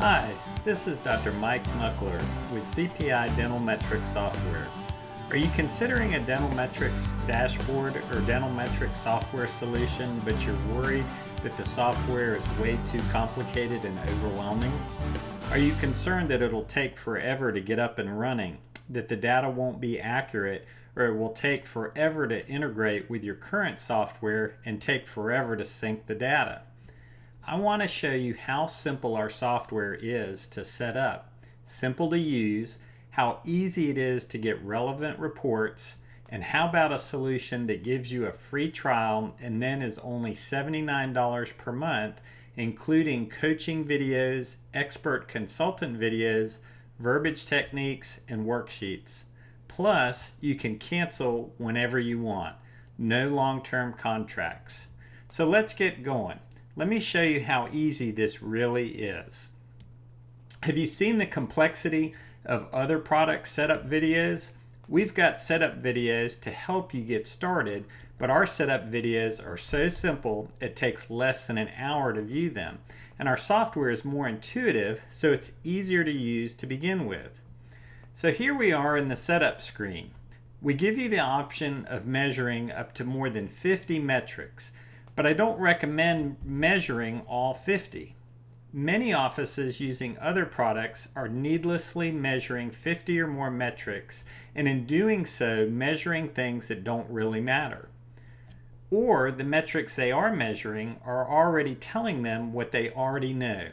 Hi, this is Dr. Mike Muckler with CPI Dental Metrics Software. Are you considering a dental metrics dashboard or dental metrics software solution, but you're worried that the software is way too complicated and overwhelming? Are you concerned that it'll take forever to get up and running, that the data won't be accurate, or it will take forever to integrate with your current software and take forever to sync the data? I want to show you how simple our software is to set up, simple to use, how easy it is to get relevant reports, and how about a solution that gives you a free trial and then is only $79 per month, including coaching videos, expert consultant videos, verbiage techniques, and worksheets. Plus, you can cancel whenever you want. No long-term contracts. So let's get going. Let me show you how easy this really is. Have you seen the complexity of other product setup videos? We've got setup videos to help you get started, but our setup videos are so simple it takes less than an hour to view them. And our software is more intuitive, so it's easier to use to begin with. So here we are in the setup screen. We give you the option of measuring up to more than 50 metrics. But I don't recommend measuring all 50. Many offices using other products are needlessly measuring 50 or more metrics, and in doing so, measuring things that don't really matter. Or the metrics they are measuring are already telling them what they already know.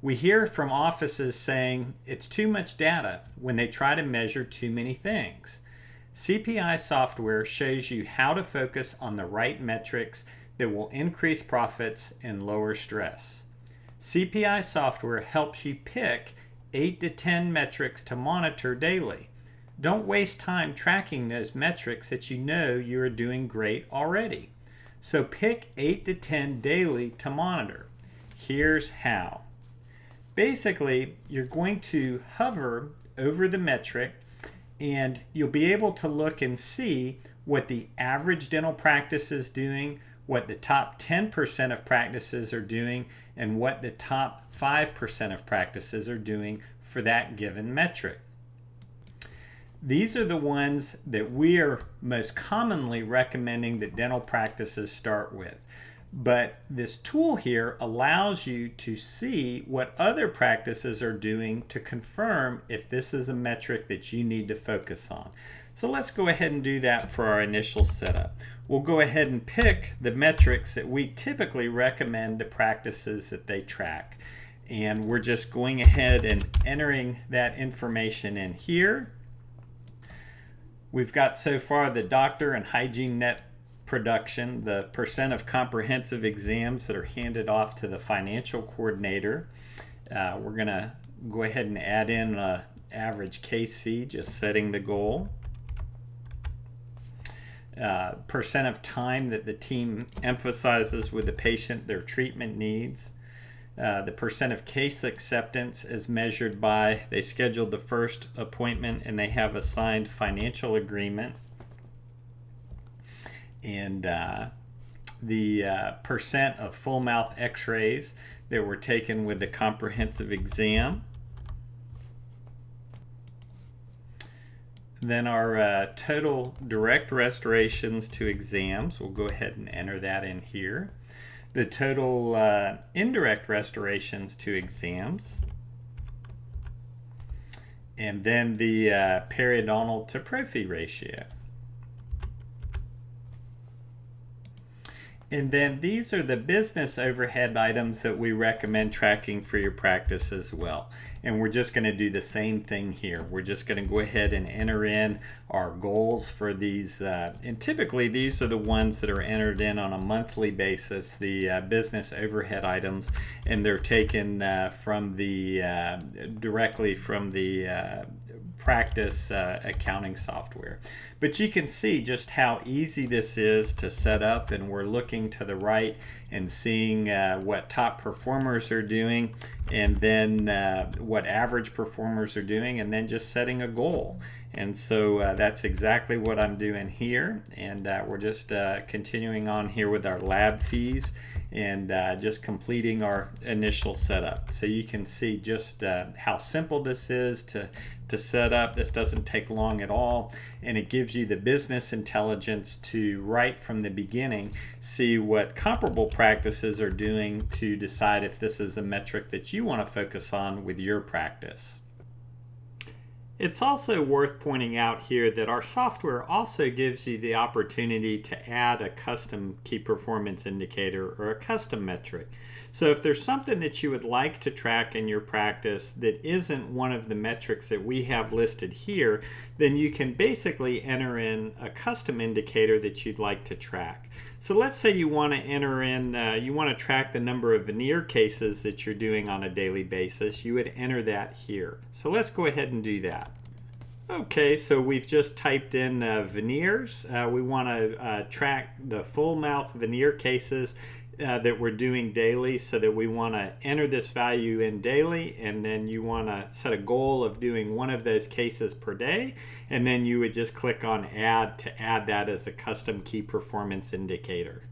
We hear from offices saying it's too much data when they try to measure too many things. CPI software shows you how to focus on the right metrics that will increase profits and lower stress. CPI software helps you pick 8 to 10 metrics to monitor daily. Don't waste time tracking those metrics that you know you are doing great already. So pick 8 to 10 daily to monitor. Here's how. Basically, you're going to hover over the metric and you'll be able to look and see what the average dental practice is doing, what the top 10% of practices are doing, and what the top 5% of practices are doing for that given metric. These are the ones that we are most commonly recommending that dental practices start with. But this tool here allows you to see what other practices are doing to confirm if this is a metric that you need to focus on. So let's go ahead and do that for our initial setup. We'll go ahead and pick the metrics that we typically recommend to practices that they track. And we're just going ahead and entering that information in here. We've got so far the doctor and hygiene net production, the percent of comprehensive exams that are handed off to the financial coordinator. We're going to go ahead and add in an average case fee, just setting the goal. Percent of time that the team emphasizes with the patient their treatment needs. The percent of case acceptance is measured by they scheduled the first appointment and they have a signed financial agreement. And the percent of full mouth x-rays that were taken with the comprehensive exam. Then our total direct restorations to exams, we'll go ahead and enter that in here. The total indirect restorations to exams. And then the periodontal to prophy ratio. And then these are the business overhead items that we recommend tracking for your practice as well. And we're just going to do the same thing here. We're just going to go ahead and enter in our goals for these. And typically these are the ones that are entered in on a monthly basis, the business overhead items. And they're taken from the directly from the practice accounting software. But you can see just how easy this is to set up, and we're looking to the right and seeing what top performers are doing, and then what average performers are doing, and then just setting a goal. And so that's exactly what I'm doing here. And we're just continuing on here with our lab fees and just completing our initial setup. So you can see just how simple this is to set up. This doesn't take long at all, and it gives you the business intelligence to, right from the beginning, see what comparable practices are doing to decide if this is a metric that you want to focus on with your practice. It's also worth pointing out here that our software also gives you the opportunity to add a custom key performance indicator or a custom metric. So if there's something that you would like to track in your practice that isn't one of the metrics that we have listed here, then you can basically enter in a custom indicator that you'd like to track. So let's say you want to enter in, you want to track the number of veneer cases that you're doing on a daily basis. You would enter that here. So let's go ahead and do that. Okay, so we've just typed in veneers. We want to track the full mouth veneer cases that we're doing daily, so that we want to enter this value in daily, and then you want to set a goal of doing one of those cases per day, and then you would just click on add to add that as a custom key performance indicator.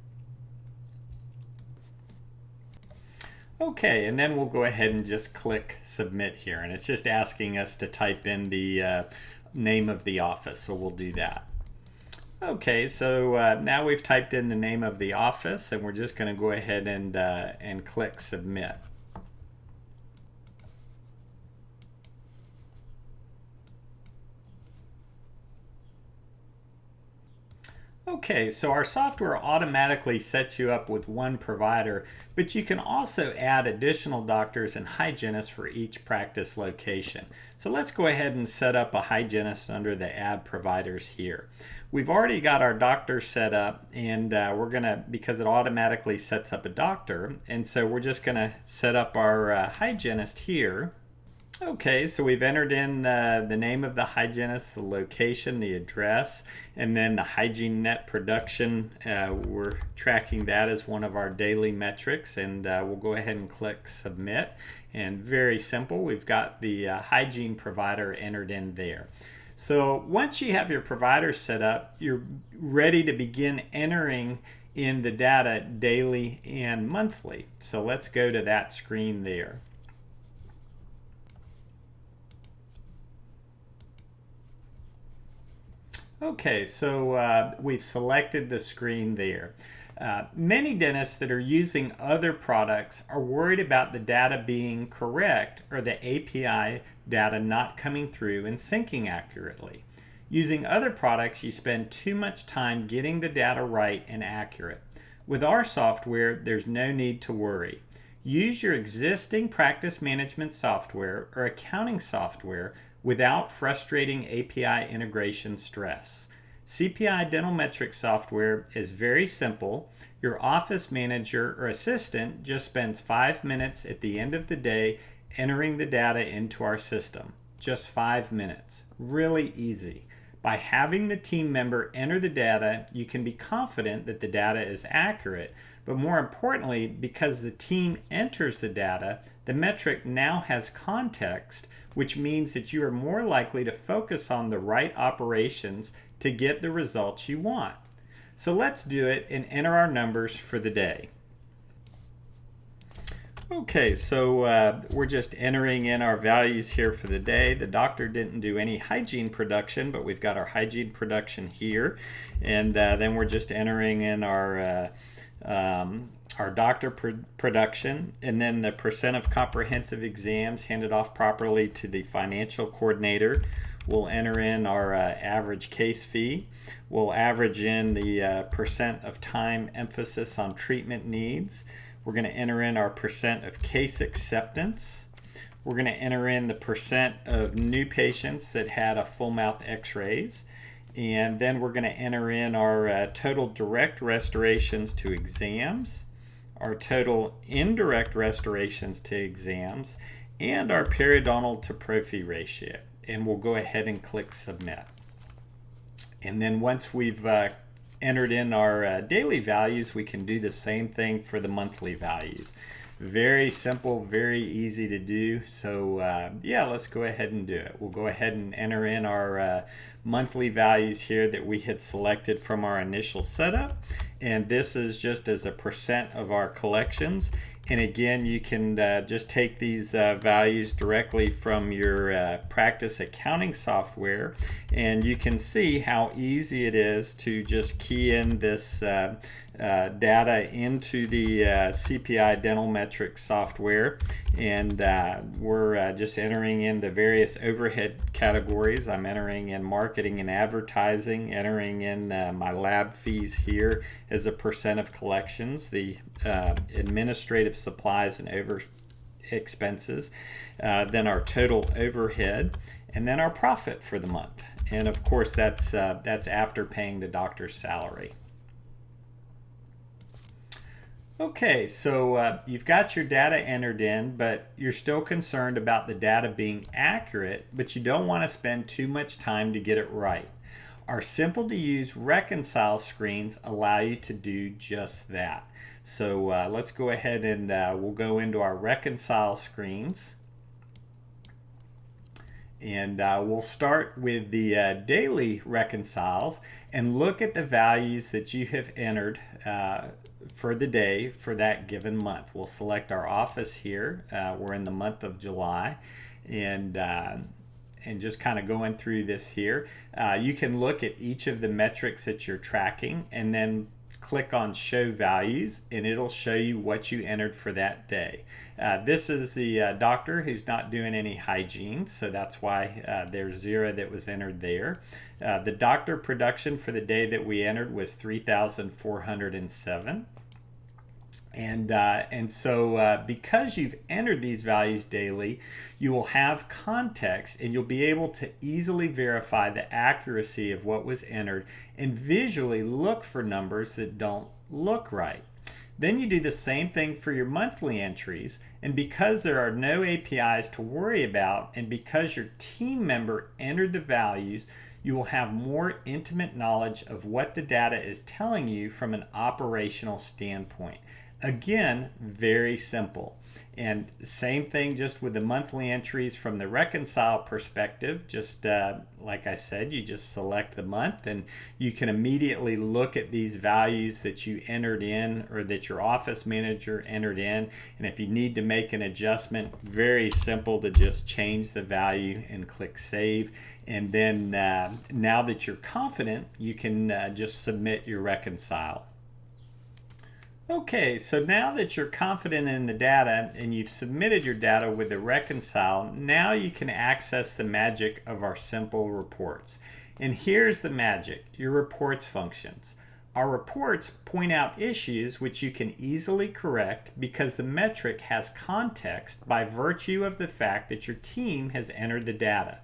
Okay, and then we'll go ahead and just click submit here, and it's just asking us to type in the name of the office, so we'll do that. Okay, so now we've typed in the name of the office, and we're just going to go ahead and click submit. Okay, so our software automatically sets you up with one provider, but you can also add additional doctors and hygienists for each practice location. So let's go ahead and set up a hygienist under the add providers here. We've already got our doctor set up, and we're gonna, because it automatically sets up a doctor, and so we're just gonna set up our hygienist here. Okay, so we've entered in the name of the hygienist, the location, the address, and then the hygiene net production. We're tracking that as one of our daily metrics, and we'll go ahead and click submit. And very simple, we've got the hygiene provider entered in there. So once you have your provider set up, you're ready to begin entering in the data daily and monthly. So let's go to that screen there. Okay, so we've selected the screen there. Many dentists that are using other products are worried about the data being correct or the API data not coming through and syncing accurately. Using other products, you spend too much time getting the data right and accurate. With our software, there's no need to worry. Use your existing practice management software or accounting software without frustrating API integration stress. CPI Dental Metrics software is very simple. Your office manager or assistant just spends 5 minutes at the end of the day entering the data into our system. Just 5 minutes. Really easy. By having the team member enter the data, you can be confident that the data is accurate, but more importantly, because the team enters the data, the metric now has context, which means that you are more likely to focus on the right operations to get the results you want. So let's do it and enter our numbers for the day. Okay, so we're just entering in our values here for the day. The doctor didn't do any hygiene production, but we've got our hygiene production here. And then we're just entering in our doctor production, and then the percent of comprehensive exams handed off properly to the financial coordinator. We'll enter in our average case fee. We'll average in the percent of time emphasis on treatment needs. We're going to enter in our percent of case acceptance. We're going to enter in the percent of new patients that had a full mouth x-rays. And then we're going to enter in our total direct restorations to exams, our total indirect restorations to exams, and our periodontal to prophy ratio. And we'll go ahead and click submit. And then once we've entered in our daily values, we can do the same thing for the monthly values. Very simple, very easy to do. So yeah, let's go ahead and do it. We'll go ahead and enter in our monthly values here that we had selected from our initial setup. And this is just as a percent of our collections. And again, you can just take these values directly from your practice accounting software, and you can see how easy it is to just key in this data into the CPI dental metrics software. And we're just entering in the various overhead categories. I'm entering in marketing and advertising, entering in my lab fees here as a percent of collections, the administrative supplies and over expenses, then our total overhead, and then our profit for the month. And of course, that's after paying the doctor's salary. Okay, so you've got your data entered in, but you're still concerned about the data being accurate, but you don't want to spend too much time to get it right. Our simple to use reconcile screens allow you to do just that. So let's go ahead and we'll go into our reconcile screens. And we'll start with the daily reconciles and look at the values that you have entered for the day for that given month. We'll select our office here. We're in the month of July, and just kind of going through this here. You can look at each of the metrics that you're tracking and then click on show values, and it'll show you what you entered for that day. This is the doctor who's not doing any hygiene, so that's why there's 0 that was entered there. The doctor production for the day that we entered was 3,407. And so because you've entered these values daily, you will have context and you'll be able to easily verify the accuracy of what was entered and visually look for numbers that don't look right. Then you do the same thing for your monthly entries, and because there are no APIs to worry about and because your team member entered the values, you will have more intimate knowledge of what the data is telling you from an operational standpoint. Again, very simple. And same thing just with the monthly entries from the reconcile perspective. Just like I said, you just select the month and you can immediately look at these values that you entered in or that your office manager entered in. And if you need to make an adjustment, very simple to just change the value and click save. And then now that you're confident, you can just submit your reconcile. Okay, so now that you're confident in the data and you've submitted your data with the reconcile, now you can access the magic of our simple reports. And here's the magic, your reports functions. Our reports point out issues which you can easily correct because the metric has context by virtue of the fact that your team has entered the data.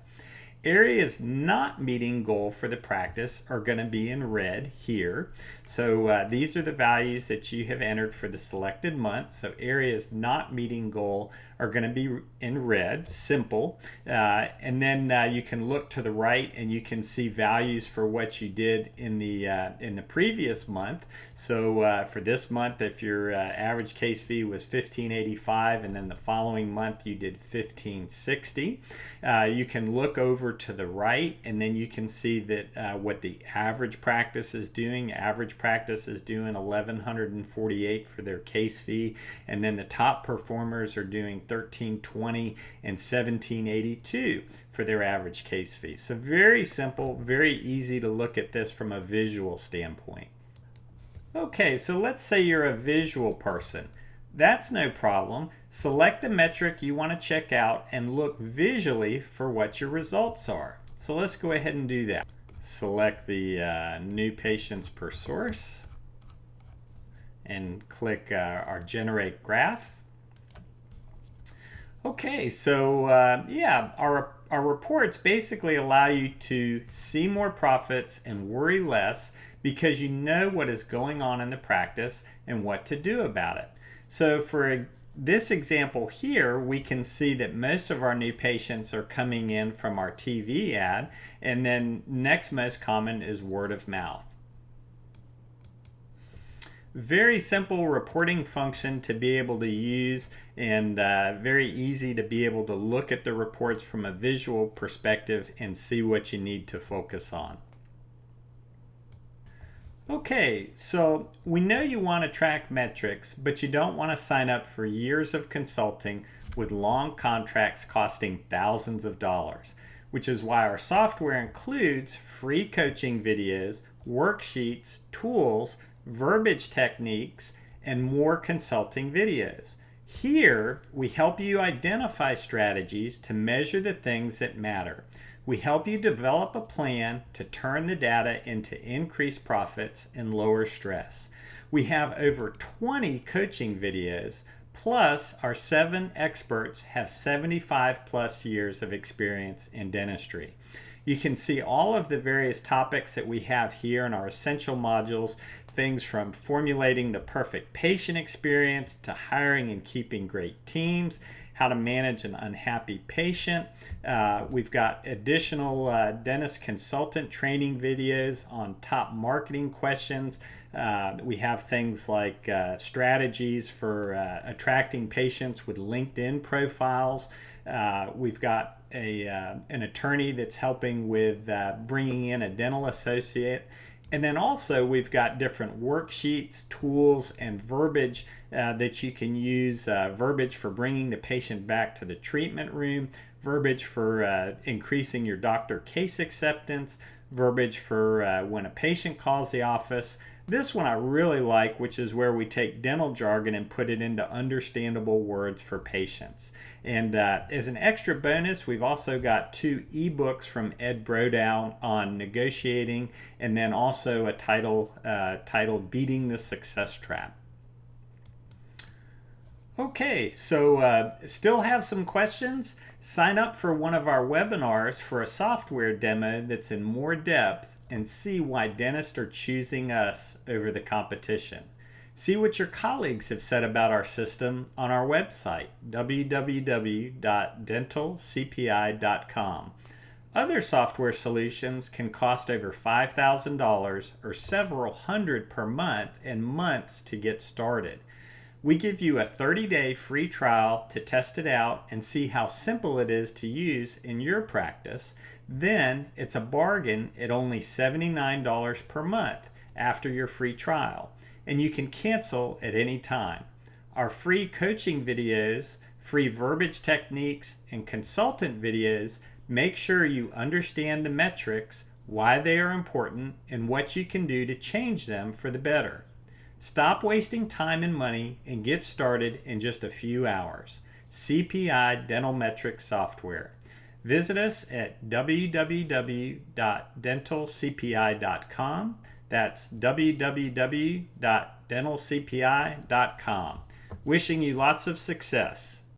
Areas not meeting goal for the practice are going to be in red here. So these are the values that you have entered for the selected month. So areas not meeting goal are going to be in red, simple. And then you can look to the right and you can see values for what you did in the previous month. So for this month, if your average case fee was $1,585 and then the following month you did $1,560, you can look over to the right and then you can see that what the average practice is doing. Average practice is doing $1,148 for their case fee, and then the top performers are doing $1,320 and $1,782 for their average case fee. So very simple, very easy to look at this from a visual standpoint. Okay, so let's say you're a visual person. That's no problem. Select the metric you want to check out and look visually for what your results are. So let's go ahead and do that. Select the new patients per source and click our generate graph. Okay, so yeah, our reports basically allow you to see more profits and worry less because you know what is going on in the practice and what to do about it. So for this example here, we can see that most of our new patients are coming in from our TV ad, and then next most common is word of mouth. Very simple reporting function to be able to use, and very easy to be able to look at the reports from a visual perspective and see what you need to focus on. Okay, so we know you want to track metrics, but you don't want to sign up for years of consulting with long contracts costing thousands of dollars, which is why our software includes free coaching videos, worksheets, tools, verbiage techniques, and more consulting videos. Here, we help you identify strategies to measure the things that matter. We help you develop a plan to turn the data into increased profits and lower stress. We have over 20 coaching videos, plus our 7 experts have 75 plus years of experience in dentistry. You can see all of the various topics that we have here in our essential modules, things from formulating the perfect patient experience to hiring and keeping great teams, how to manage an unhappy patient. We've got additional dentist consultant training videos on top marketing questions. We have things like strategies for attracting patients with LinkedIn profiles. We've got an attorney that's helping with bringing in a dental associate. And then also we've got different worksheets, tools, and verbiage that you can use. Verbiage for bringing the patient back to the treatment room, verbiage for increasing your doctor case acceptance, verbiage for when a patient calls the office. This one I really like, which is where we take dental jargon and put it into understandable words for patients. And as an extra bonus, we've also got 2 ebooks from Ed Brodow on negotiating, and then also a title titled Beating the Success Trap. Okay, so still have some questions? Sign up for one of our webinars for a software demo that's in more depth and see why dentists are choosing us over the competition. See what your colleagues have said about our system on our website, www.dentalcpi.com. Other software solutions can cost over $5,000 or several hundred per month and months to get started. We give you a 30-day free trial to test it out and see how simple it is to use in your practice. Then it's a bargain at only $79 per month after your free trial, and you can cancel at any time. Our free coaching videos, free verbiage techniques, and consultant videos make sure you understand the metrics, why they are important, and what you can do to change them for the better. Stop wasting time and money and get started in just a few hours. CPI Dental Metrics Software. Visit us at www.dentalcpi.com. That's www.dentalcpi.com. Wishing you lots of success.